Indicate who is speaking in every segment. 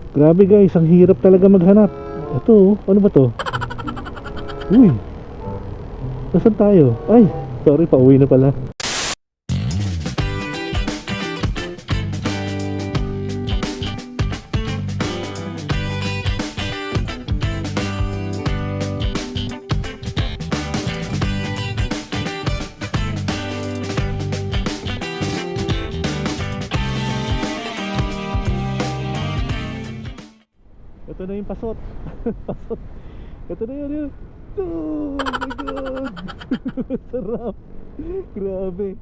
Speaker 1: Grabe guys, ang hirap talaga maghanap. Ito, ano ba to? Uy, nasaan tayo? Ay, sorry, pauwi na pala. Ito na yung pasot. Pasot. Ito na yun. Oh my god. Sarap. Grabe.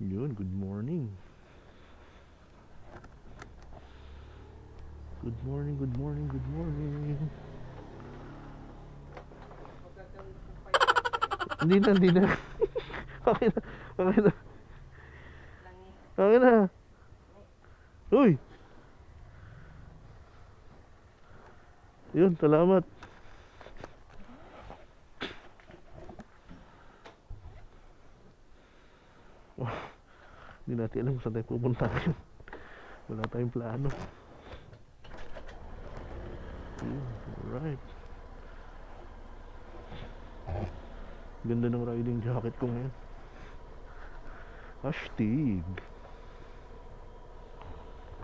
Speaker 1: Yun, good morning. Good morning, good morning, good morning. Hindi na, hindi na. Okay na, okay na. Okay na. Uy! Yun, salamat. Hindi natin alam kung saan tayo pupunta ngayon. Wala tayong plano. Alright. Ganda ng riding jacket ko ngayon. Astig.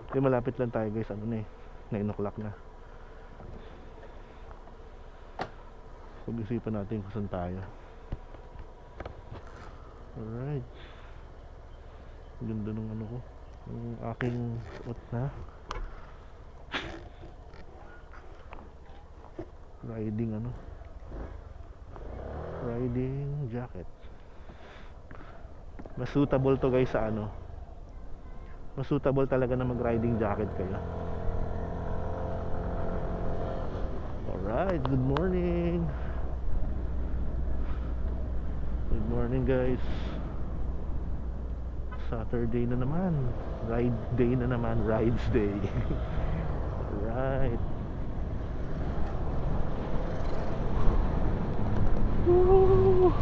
Speaker 1: Okay, malapit lang tayo guys. Ano na eh, 9 o'clock na. Pag-isipan natin kung saan tayo. Alright. Ganda ng ano ko, yung aking suot na riding riding jacket. Mas suitable to guys sa ano, mas suitable talaga na mag riding jacket kayo. Alright, good morning. Good morning guys. Saturday na naman, ride day na naman, rides day. Alright. Woo!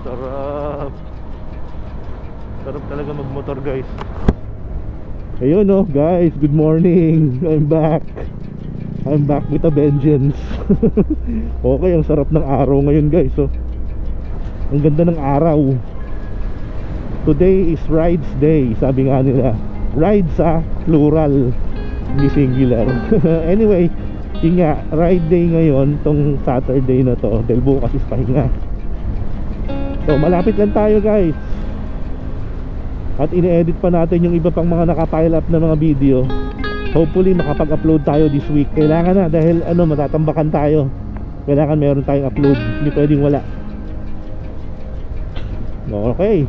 Speaker 1: Sarap. Sarap talaga magmotor guys. Ayun oh guys, good morning. I'm back with a vengeance. Okay, ang sarap ng araw ngayon guys. So, ang ganda ng araw. Today is rides day, sabi nga nila. Rides plural, hindi singular. Anyway, yun nga, ride day ngayon, tong Saturday na to, dahil bukas is pahinga. So malapit lang tayo guys. At ine-edit pa natin yung iba pang mga nakapile up na mga video. Hopefully makapag-upload tayo this week. Kailangan na, dahil matatambakan tayo. Kailangan meron tayong upload, hindi pwedeng wala. Okay.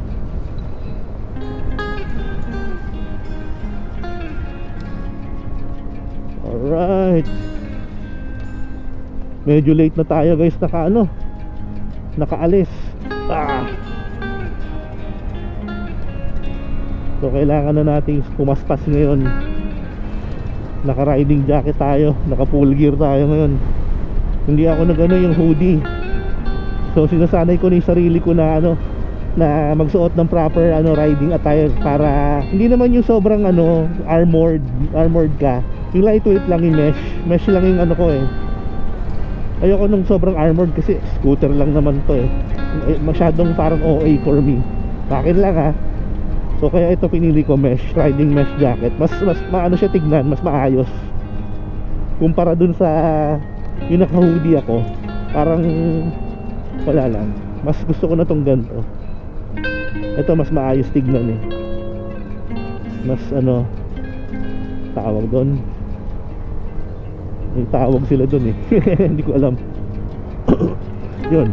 Speaker 1: Alright. Medyo late na tayo guys, nakaalis. So kailangan na nating pumaspas ngayon. Naka riding jacket tayo, naka full gear tayo ngayon. Hindi ako nagano yung hoodie. So sinasanay ko na yung sarili ko na na magsuot ng proper riding attire, para hindi naman yung sobrang armored ka. Yung lightweight lang, yung mesh lang yung ko eh. Ayoko nung sobrang armored kasi scooter lang naman to eh. Masyadong parang OA for me. Sa akin lang ha. So kaya ito pinili ko, riding mesh jacket. Mas maano siya tignan, mas maayos kumpara dun sa yung naka-hoodie ako. Parang wala lang. Mas gusto ko na tong ganito. Ito mas maayos tignan eh. Mas tawag doon. May tawag sila doon eh. Hindi ko alam. Yun.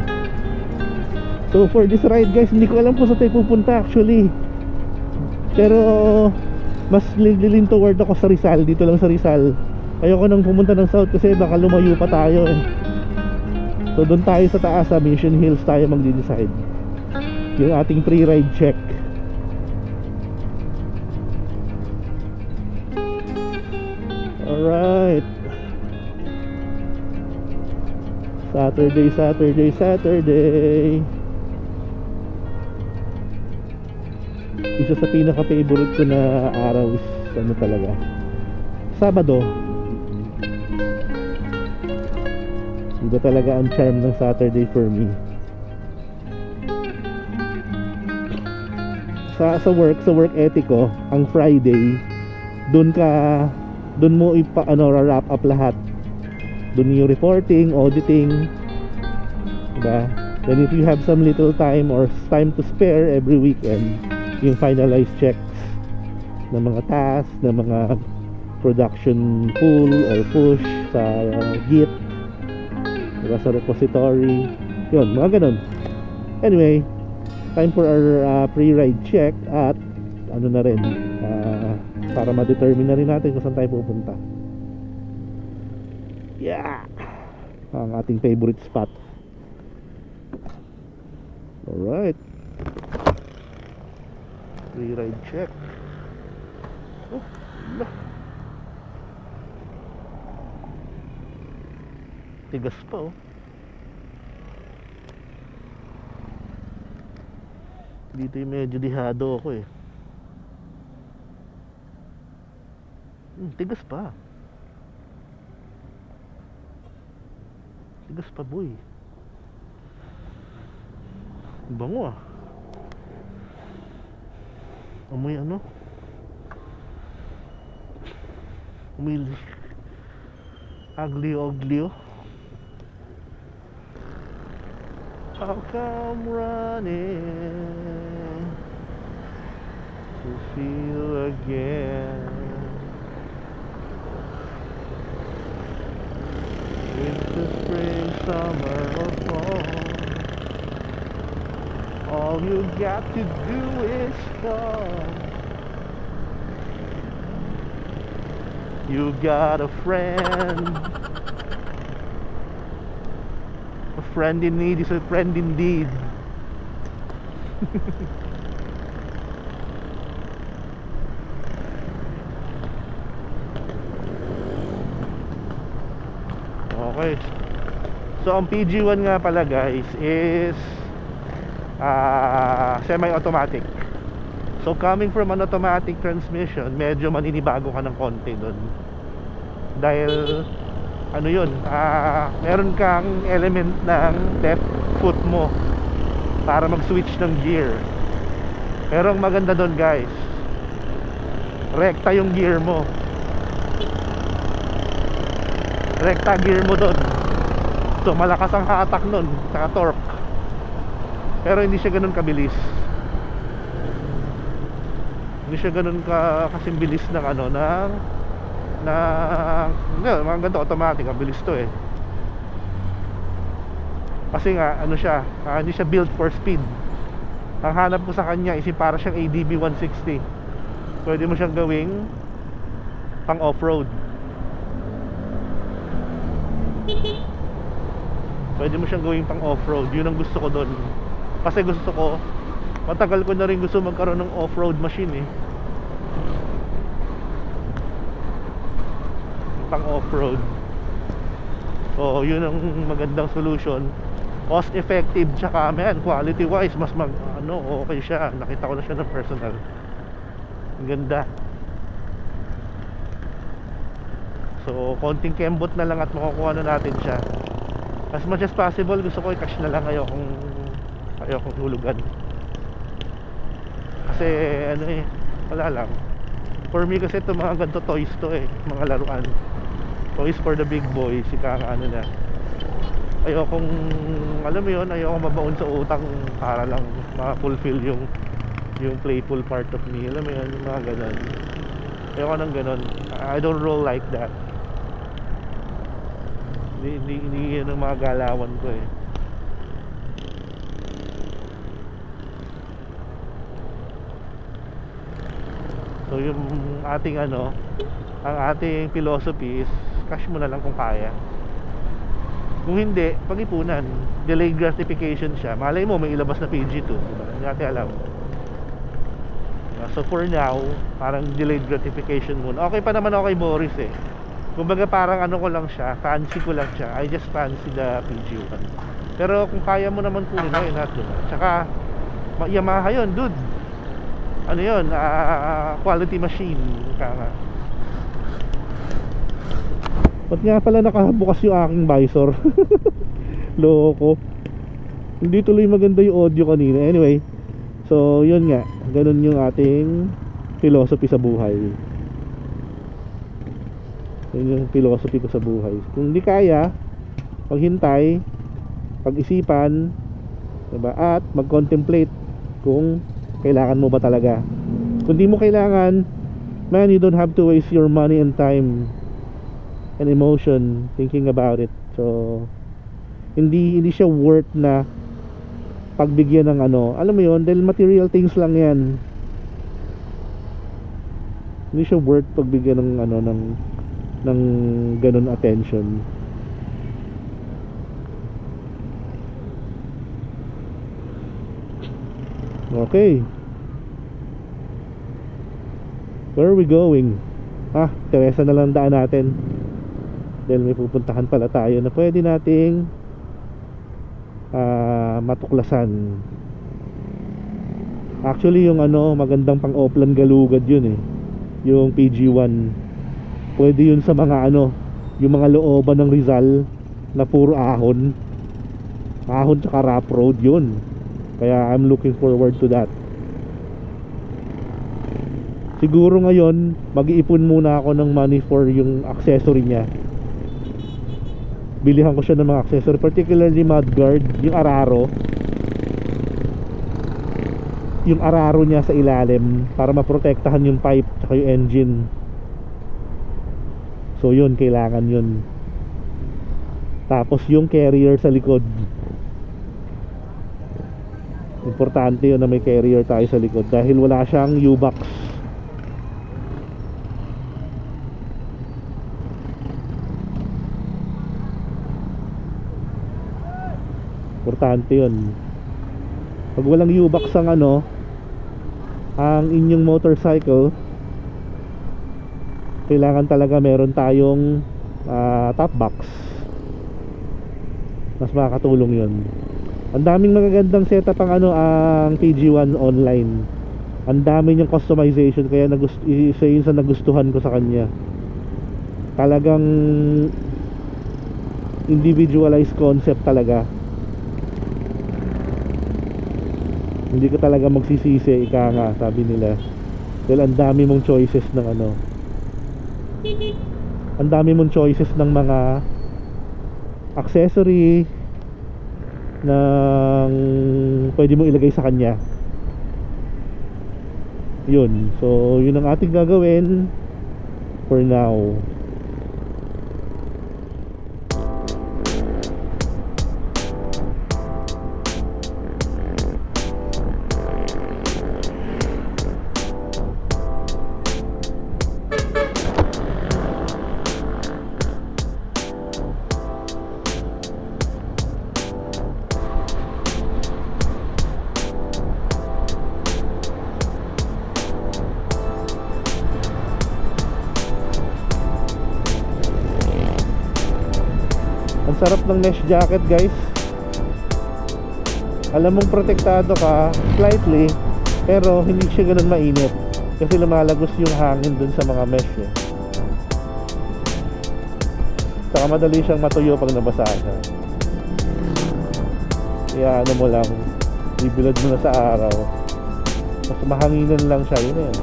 Speaker 1: So for this ride guys, hindi ko alam kung saan tayo pupunta actually. Pero mas lilin toward ako sa Rizal. Dito lang sa Rizal. Ayoko nang pumunta ng South kasi baka lumayo pa tayo eh. So doon tayo sa taas sa Mission Hills tayo magde-decide. Yung ating pre-ride check. Alright. Saturday. Isa sa pinaka-favorite ko na araw is talaga, Sabado. Iba talaga ang charm ng Saturday for me. Sa work ethic ko, ang Friday doon mo wrap up lahat. Doon yung reporting, auditing, diba? Then if you have some little time or time to spare every weekend, yung finalize checks ng mga tasks, ng mga production pull or push sa Git, diba, sa repository, yun, mga ganun. Anyway, time for our pre-ride check at na rin, para ma-determine na rin natin kung saan tayo pupunta. Yeah, ang ating favorite spot. Alright, pre-ride check. Oh, tigas pa oh. Dito yung medyo dihado ako eh. Tigas pa. Tigas pa boy. Bango ah. Amoy Amoy Aglio. How come running to feel again? Winter, spring, summer or fall, all you got to do is come. You got a friend. A friend in need is a friend indeed. Okay. So ang PG1 nga pala guys is semi-automatic. So coming from an automatic transmission, medyo maninibago ka ng konti doon. Dahil meron kang element ng left foot mo para mag-switch ng gear. Pero ang maganda doon guys, rekta yung gear mo. Rekta gear mo doon. So malakas ang hatak nun, saka torque. Pero hindi siya ganun kabilis. Hindi siya ganun kasing bilis ng mga ganito automatic, ang bilis to eh. Kasi nga hindi siya built for speed. Ang hanap ko sa kanya is para siyang ADB 160. Pwede mo siyang gawing pang off-road. So Pwede mo siyang gawing pang off-road. Yun ang gusto ko doon. Kasi gusto ko, matagal ko na rin gusto magkaroon ng off-road machine eh. Pang off-road. So yun ang magandang solution. Cost effective, tsaka man, quality wise mas okay siya. Nakita ko na siya ng personal. Ang ganda. So konting kembot na lang at makukuha na natin siya. As much as possible gusto ko i-cash na lang. Ayokong hulugan. Kasi wala lang. For me kasi ito mga ganito toys to eh. Mga laruan. Toys for the big boys. Na ayokong, alam mo yun, ayokong mabaon sa utang para lang ma-fulfill yung playful part of me. Alam mo yun, yung mga ganon. Ayoko ng ganon. I don't roll like that. Hindi yun ang mga galawan ko eh. So yung ating ang ating philosophy is cash mo na lang kung kaya. Kung hindi, pag-ipunan. Delayed gratification siya. Malay mo may ilabas na PG2, diba? Hindi natin alam. So for now, parang delayed gratification muna. Okay pa naman ako kay Boris eh. Kumbaga parang ko lang siya, fancy ko lang siya. I just fancy the PG1. Pero kung kaya mo naman kunin, why not, diba? Tsaka Yamaha yun, dude. Ano yun, quality machine. Ba't nga pala nakabukas yung aking visor? Loko. Hindi tuloy maganda yung audio kanina. Anyway, so yun nga, ganun yung ating philosophy sa buhay. Yun yung philosophy ko sa buhay. Kung hindi kaya, paghintay, pag-isipan, diba? At mag-contemplate kung kailangan mo ba talaga. Kung di mo kailangan, man, you don't have to waste your money and time and emotion thinking about it. So hindi siya worth na pagbigyan ng alam mo yun, dahil material things lang yan. Hindi siya worth pagbigyan ng ng ganun attention. Okay, where are we going? Teresa na lang daan natin. Dahil may pupuntahan pala tayo na pwede nating matuklasan. Actually yung magandang pang Oplan Galugad yun eh. Yung PG1. Pwede yun sa mga yung mga looban ng Rizal na puro ahon. Ahon tsaka rough road yun. Kaya I'm looking forward to that. Siguro ngayon mag-iipon muna ako ng money for yung accessory niya. Bilihan ko siya ng mga accessory, particularly mudguard, yung araro. Yung araro niya sa ilalim para maprotektahan yung pipe tsaka yung engine. So yun, kailangan yun. Tapos yung carrier sa likod. Importante yun na may carrier tayo sa likod dahil wala siyang U-box. Importante yun. Pag walang U-box ang inyong motorcycle, kailangan talaga meron tayong top box. Mas makakatulong yun. Ang daming magagandang setup ang PG1 online. Ang dami niyang customization, kaya isa yun sa nagustuhan ko sa kanya. Talagang individualized concept talaga. Hindi ka talaga magsisisi, ika nga, sabi nila. Dahil ang dami mong choices ng ang dami mong choices ng mga accessory ng pwede mo ilagay sa kanya. Yun. So yun ang ating gagawin for now. sarap ng mesh jacket guys. Alam mong protektado ka slightly, pero hindi siya ganun mainit kasi lumalagos yung hangin dun sa mga mesh eh. Saka madali siyang matuyo pag nabasa ka. Kaya ano mo lang, bibilad mo na sa araw, mas mahanginan lang siya, yun eh.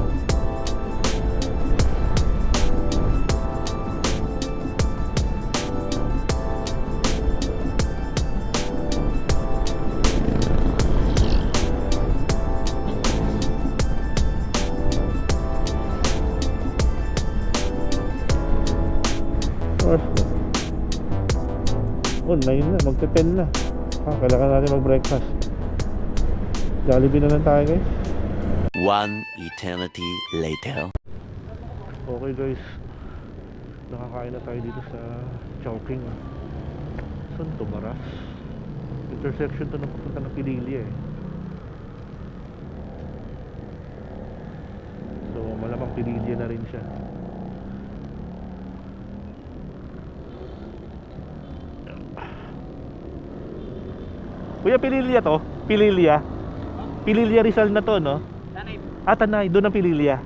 Speaker 1: Oh, 9 na, magte-10 na. Kailangan natin mag-breakfast. Jollibee na lang tayo guys.
Speaker 2: One eternity later.
Speaker 1: Okay guys, nakakain na tayo dito sa Chowking. Saan to? Baras? Intersection to na papunta ng Pililya eh. So malamang Pililya na rin siya. Kuya, Pililya to? Pililya? Pililya Rizal na to, no?
Speaker 3: Tanay.
Speaker 1: Tanay, doon ang Pililya.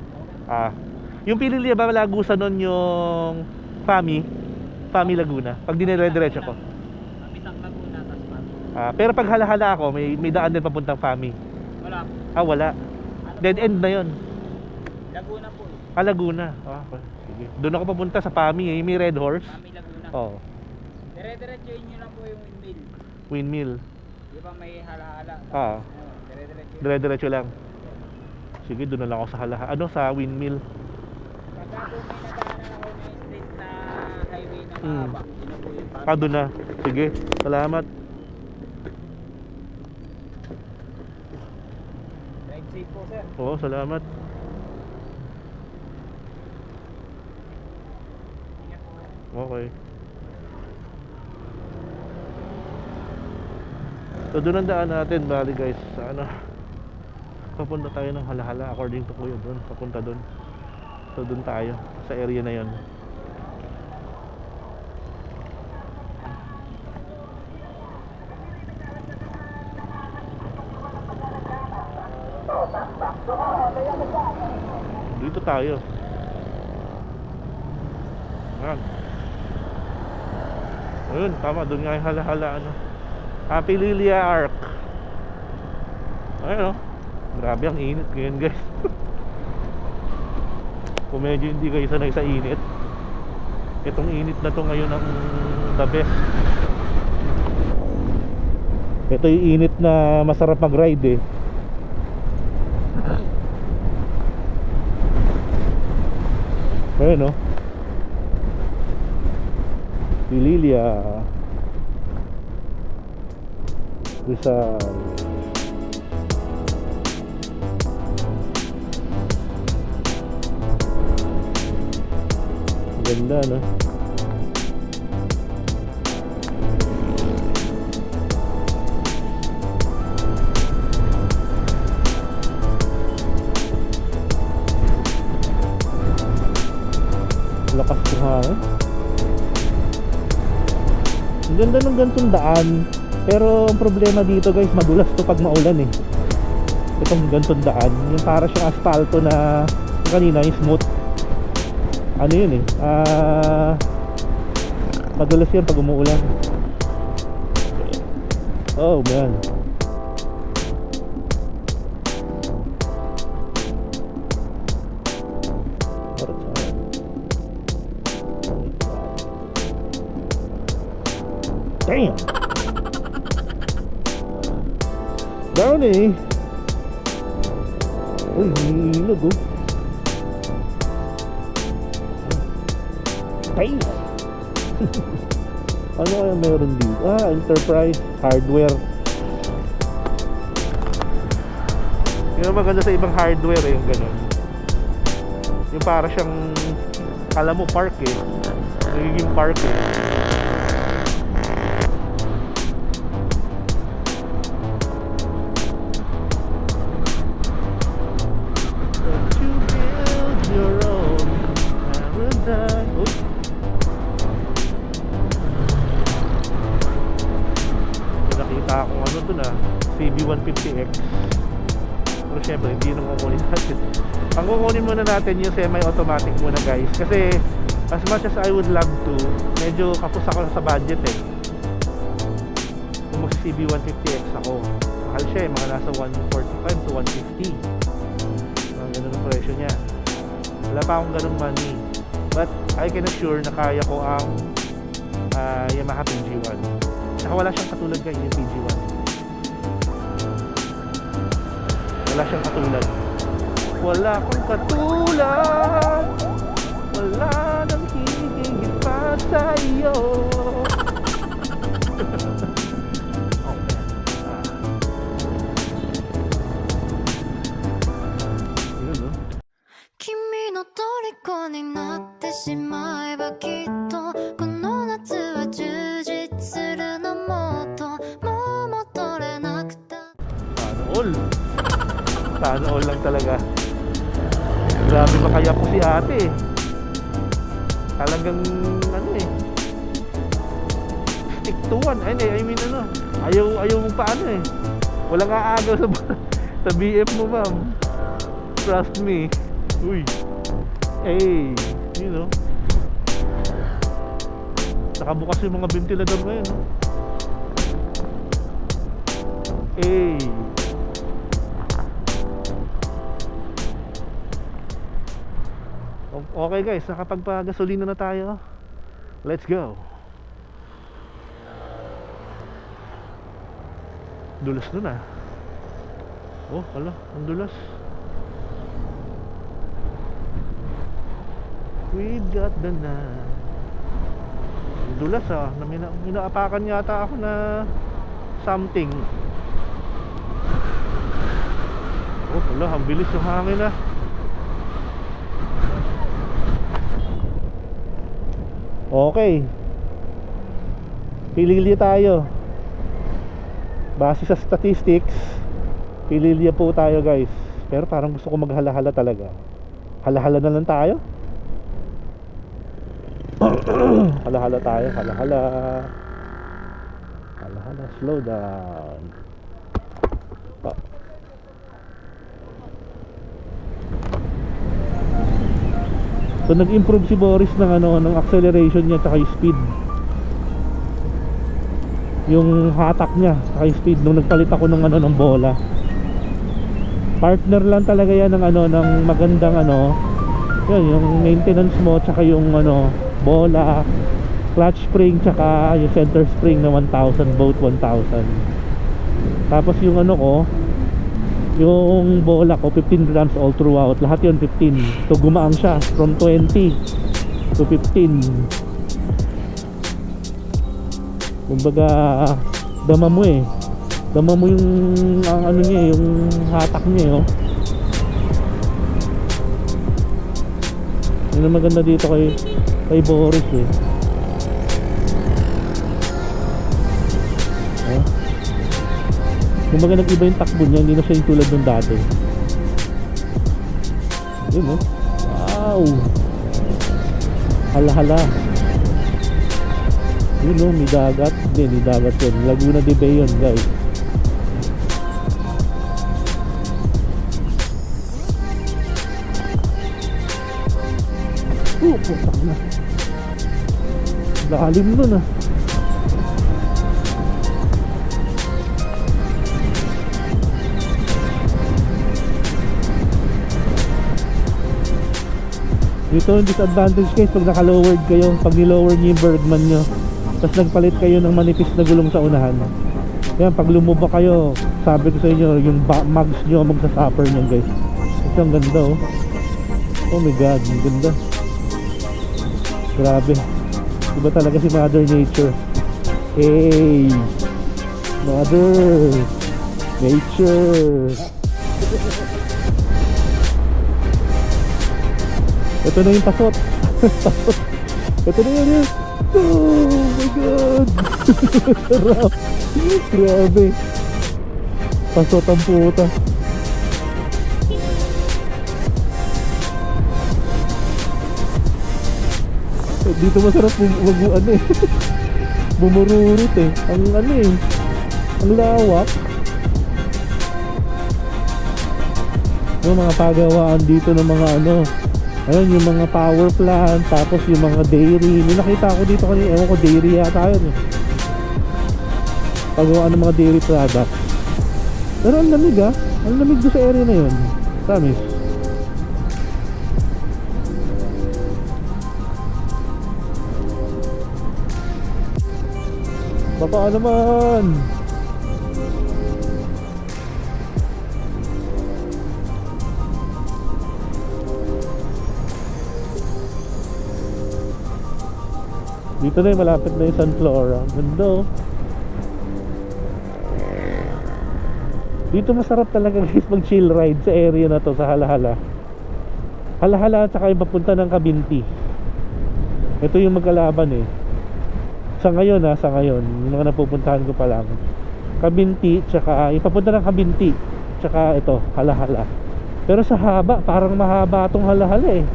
Speaker 1: Yung Pililya ba lagusan nun yung Fami Laguna? Pag dinire-diretso ko.
Speaker 3: Misang Laguna, tas pa.
Speaker 1: Pero pag halahala ako, may daan din papuntang Fami.
Speaker 3: Wala.
Speaker 1: Wala. Dead end na yon.
Speaker 3: Laguna po.
Speaker 1: Laguna. Okay. Sige. Doon ako papunta sa Fami eh. May Red Horse.
Speaker 3: Kami Laguna.
Speaker 1: Oo.
Speaker 3: Dire-diretsuin nyo lang po yung windmill.
Speaker 1: Windmill.
Speaker 3: Di ba may halahala? Dire-diretso.
Speaker 1: Dire-diretso lang. Sige, doon na lang ako sa halahala. Sa windmill.
Speaker 3: Pagka po may nadaanan ako na street na highway na mahaba. Yun na po yung
Speaker 1: Doon na. Sige. Salamat.
Speaker 3: Drive safe po, sir.
Speaker 1: Oo, salamat.
Speaker 3: Ingat po.
Speaker 1: Okay. So doon ang daan natin, bali guys, sa papunta tayo ng halahala according to Kuya doon, papunta doon. So doon tayo, sa area na yon. Dito tayo. Ayun, tama, doon nga yung halahala Pililya Arc. Ayun, grabe ang init ngayon guys. Kung medyo hindi kayo sanay sa init, itong init na to ngayon ang the best. Ito yung init na masarap mag-ride eh. Ayun Pililya Rizal. Ganda no. Lakas ng hangin. Ang ganda ng gantong daan. Pero ang problema dito guys, madulas to pag maulan eh. Itong gantong daan, yung para siyang asfalto na kanina, yung smooth. Ano yun eh, madulas yan pag umuulan. Oh man. Damn. Down eh. Uy, hinog Ay. Ano kaya meron dito? Enterprise Hardware. Yung maganda sa ibang hardware yung ganun. Yung para siyang, alam mo, park eh. Nagiging park eh. akong ano dun CB150X. Pero syempre hindi yun ang kukunin natin. Ang kukunin muna natin yung semi-automatic muna guys, kasi as much as I would love to, medyo kapos ako sa budget eh. Kung mag CB150X ako, mahal siya eh, mga nasa 145 to 150. Mga ganun ang presyo niya. Wala pa akong ganung money, but I can assure na kaya ko ang Yamaha PG1. Saka wala siyang katulad guys yung PG1. Wala siyang katulad. Wala kang katulad. Wala nang hihigit pa sa'yo. Yun, no?
Speaker 4: 君の虜になってしまえばきっとこの夏は充実するのもっともう戻れなくた
Speaker 1: Sana all. Sana all lang talaga. Grabe makaya po si ate. Talagang ano eh, stick to one. Ay, I mean ano, ayaw mo pa ano eh. Walang aagaw sa BF mo, ma'am. Trust me. Uy. Hey, you know. Nakabukas yung mga ventilador ngayon, no? Hey. Okay guys, nakapagpa-gasolina na tayo. Let's go. Dulas nun ah. Oh, hala, ang dulas. We got the night. Ang dulas ah. Minaapakan yata ako na something. Oh, hala, ang bilis yung hangin ah. Okay. Pilili tayo. Base sa statistics, pilili po tayo guys. Pero parang gusto ko maghala-hala talaga. Hala-hala na lang tayo. Hala-hala tayo, hala-hala. Hala-hala, slow down. Oh. So nag-improve si Boris ng acceleration niya at yung speed. Yung hatak niya at yung speed nung nagpalit ako ng bola. Partner lang talaga yan ng magandang yun, yung maintenance mo tsaka yung bola, clutch spring tsaka yung center spring na 1,000, both 1,000. Tapos yung yung bola ko 15 grams all throughout, lahat yun 15. So gumaang siya from 20 to 15. Kumbaga dama mo yung niya, yung hatak niya yun ang maganda dito kay Boris kumbaga nag-iba yung takbo niya, hindi na siya yung tulad ng dati. Yun wow, hala-hala. Yun may dagat. Hindi dagat yun, Laguna de Bay yun guys. Putak na. Lalim nun ah. Dito yung disadvantage guys pag naka-lowered kayo, pag nilower nyo yung Bergman nyo, tapos nagpalit kayo ng manipis na gulong sa unahan. Yan, pag lumuba kayo, sabi ko sa inyo, yung mags nyo magsasuffer nyo guys. Ito ang ganda oh my god, ang ganda. Grabe, iba talaga si Mother Nature. Hey, Mother Nature. Ito na yung pasot. Ito na yun. Oh my god. Sarap. Grabe. Pasot ang puta. Dito masarap bumururot Ang Ang lawak. Yung mga pagawaan dito ng mga ano, ayun, yung mga power plant, tapos yung mga dairy. May nakita ko dito kanina, ewan ko, dairy yata yun eh. Pagawaan ng mga dairy products. Pero ang lamig ah. Ang lamig doon sa area na yun. Promise. Baba naman. Dito na yung malapit na yung San Flora. Ganda oh. Dito masarap talaga guys mag chill ride sa area na to, sa Halahala. Halahala at saka yung papunta ng Kabinti. Ito yung magkalaban eh. Sa ngayon ha, sa ngayon yung mga napupuntahan ko pa lang, Kabinti, tsaka yung papunta ng Kabinti, tsaka ito, Halahala. Pero sa haba, parang mahaba itong Halahala eh.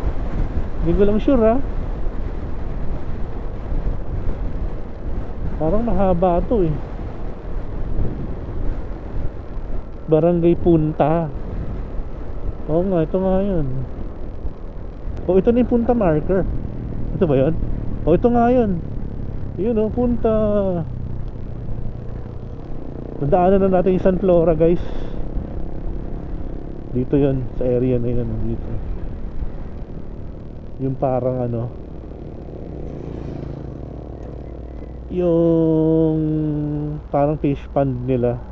Speaker 1: Hindi ko lang sure ha. Parang mahaba ito eh. Barangay Punta. Oo nga, ito nga yun. O ito na yung Punta marker. Ito ba yun? O ito nga yun. Yun o, Punta. Nadaanan na natin yung San Flora guys. Dito yun, sa area na yun. Dito. Yung parang ano, yung parang fish pond nila,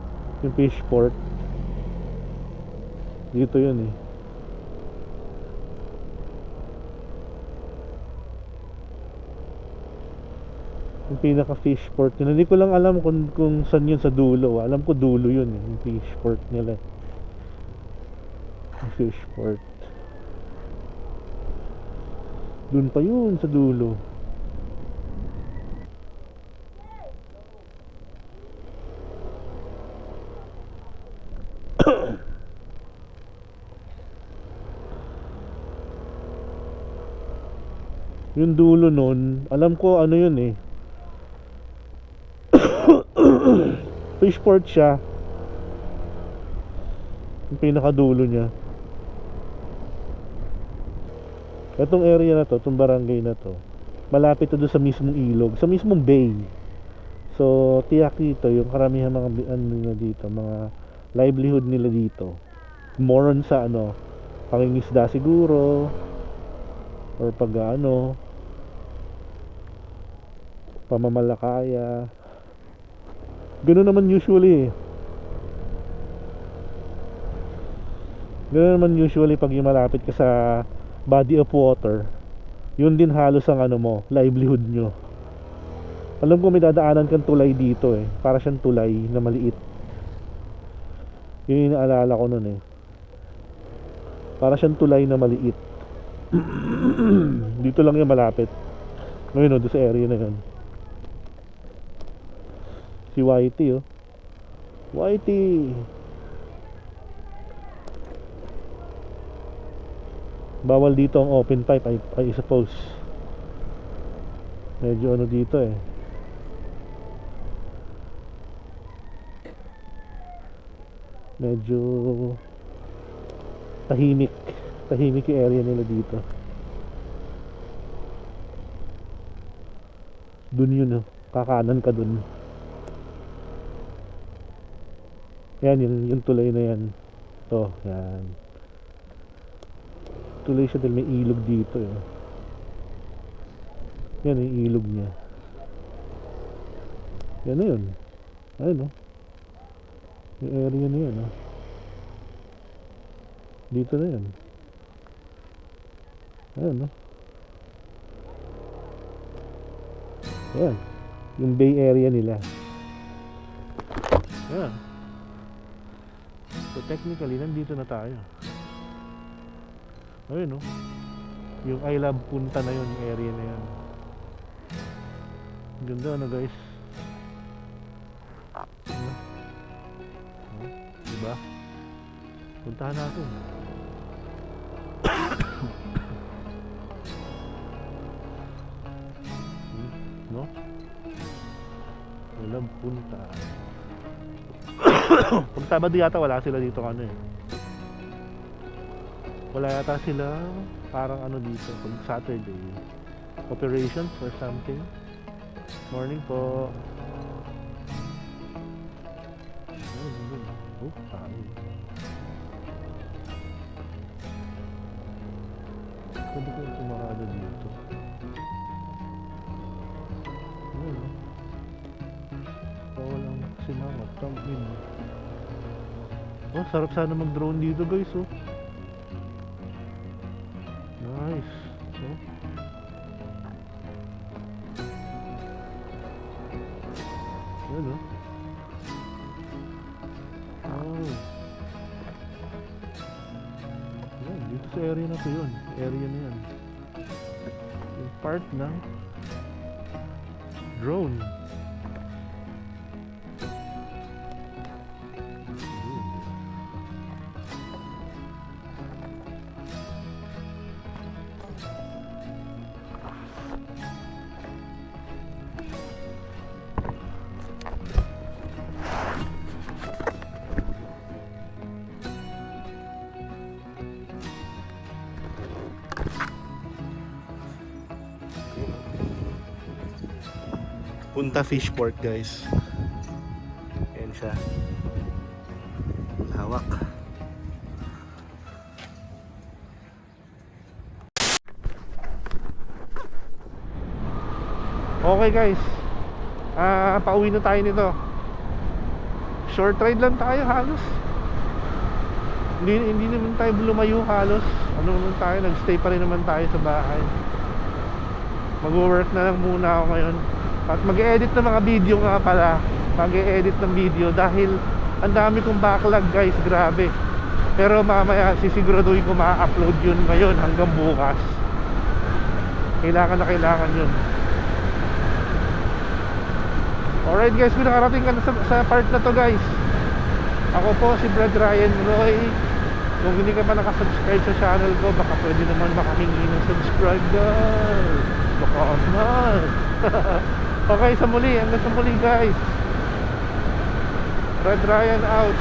Speaker 1: yung fish port. Dito yun eh. Yung pinaka fish port nila. Hindi ko lang alam kung saan yun sa dulo. Alam ko dulo yun eh, yung fish port nila. Yung fish port. Dun pa yun sa dulo. Yung dulo nun, alam ko ano yun eh. Fishport siya. Yung pinakadulo niya. Itong area na to, itong barangay na to, malapit to doon sa mismong ilog, sa mismong bay. So, tiyak dito, yung karamihan mga ano nila dito, mga livelihood nila dito. More on sa ano, pangingisda siguro, or pag ano, pamamalakaya. Ganoon naman usually. Ganoon naman usually pag yung malapit ka sa body of water. Yun din halos ang ano mo, livelihood nyo. Alam ko may dadaanan kang tulay dito eh. Para siyang tulay na maliit. Yun yung naalala ko nun eh. Para siyang tulay na maliit. Dito lang yung malapit. Ngayon o, doon sa area na yun. Si Whitey oh. Whitey. Bawal dito ang open pipe, I suppose. Medyo ano dito eh. Medyo tahimik. Tahimik yung area nila dito. Dun yun oh. Kakanan ka dun. Yan, yung tulay na yan. Ito, yan. Tulay siya dahil may ilog dito eh. Yan yung ilog niya. Yan na yun. Ayun oh. Yung area na yan oh. Dito na yan. Ayun oh. Ayan. Yung bay area nila. Ayan. So technically, nandito na tayo. Ayun oh. Yung I Love Punta na yun, yung area na yan. Ganda na guys. Diba? Puntahan natin. No? I Love Punta. Pag Sabado yata wala sila dito ano eh. Wala yata sila parang ano dito pag Saturday. Operations or something. Morning po. Oh, tayo. Pwede ko yung sumarado dito. Ayun. Walang simangot. Come in. Oh, sarap sana mag-drone dito guys oh. Nice. Oh. Yan oh. Oh. Yan, dito sa area na to yun. Area na yan. Yung part ng drone. Punta Fishport guys. Ayan siya. Hawak. Okay guys. Pauwi na tayo nito. Short ride lang tayo halos. Hindi naman tayo lumayo halos. Ano naman tayo, nagstay pa rin naman tayo sa bahay. Mag-work na lang muna ako ngayon. At mag-edit ng mga video nga pala. Mag-edit ng video dahil ang dami kong backlog guys, grabe. Pero mamaya sisiguraduhin ko ma-upload yun ngayon hanggang bukas. Kailangan yun. Alright guys, kung nakarating ka na sa part na to guys, ako po si Brad Ryan Roy. Kung hindi ka pa nakasubscribe sa channel ko, baka pwede naman makahingi ng subscribe guys. Baka naman. Okay, sa muli, hanggang sa muli guys. Brad Ryan out.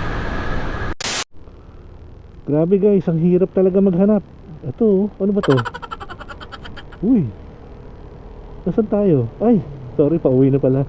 Speaker 1: Grabe guys, ang hirap talaga maghanap. Ito, ano ba to? Uy, nasaan tayo? Ay, sorry, pauwi na pala.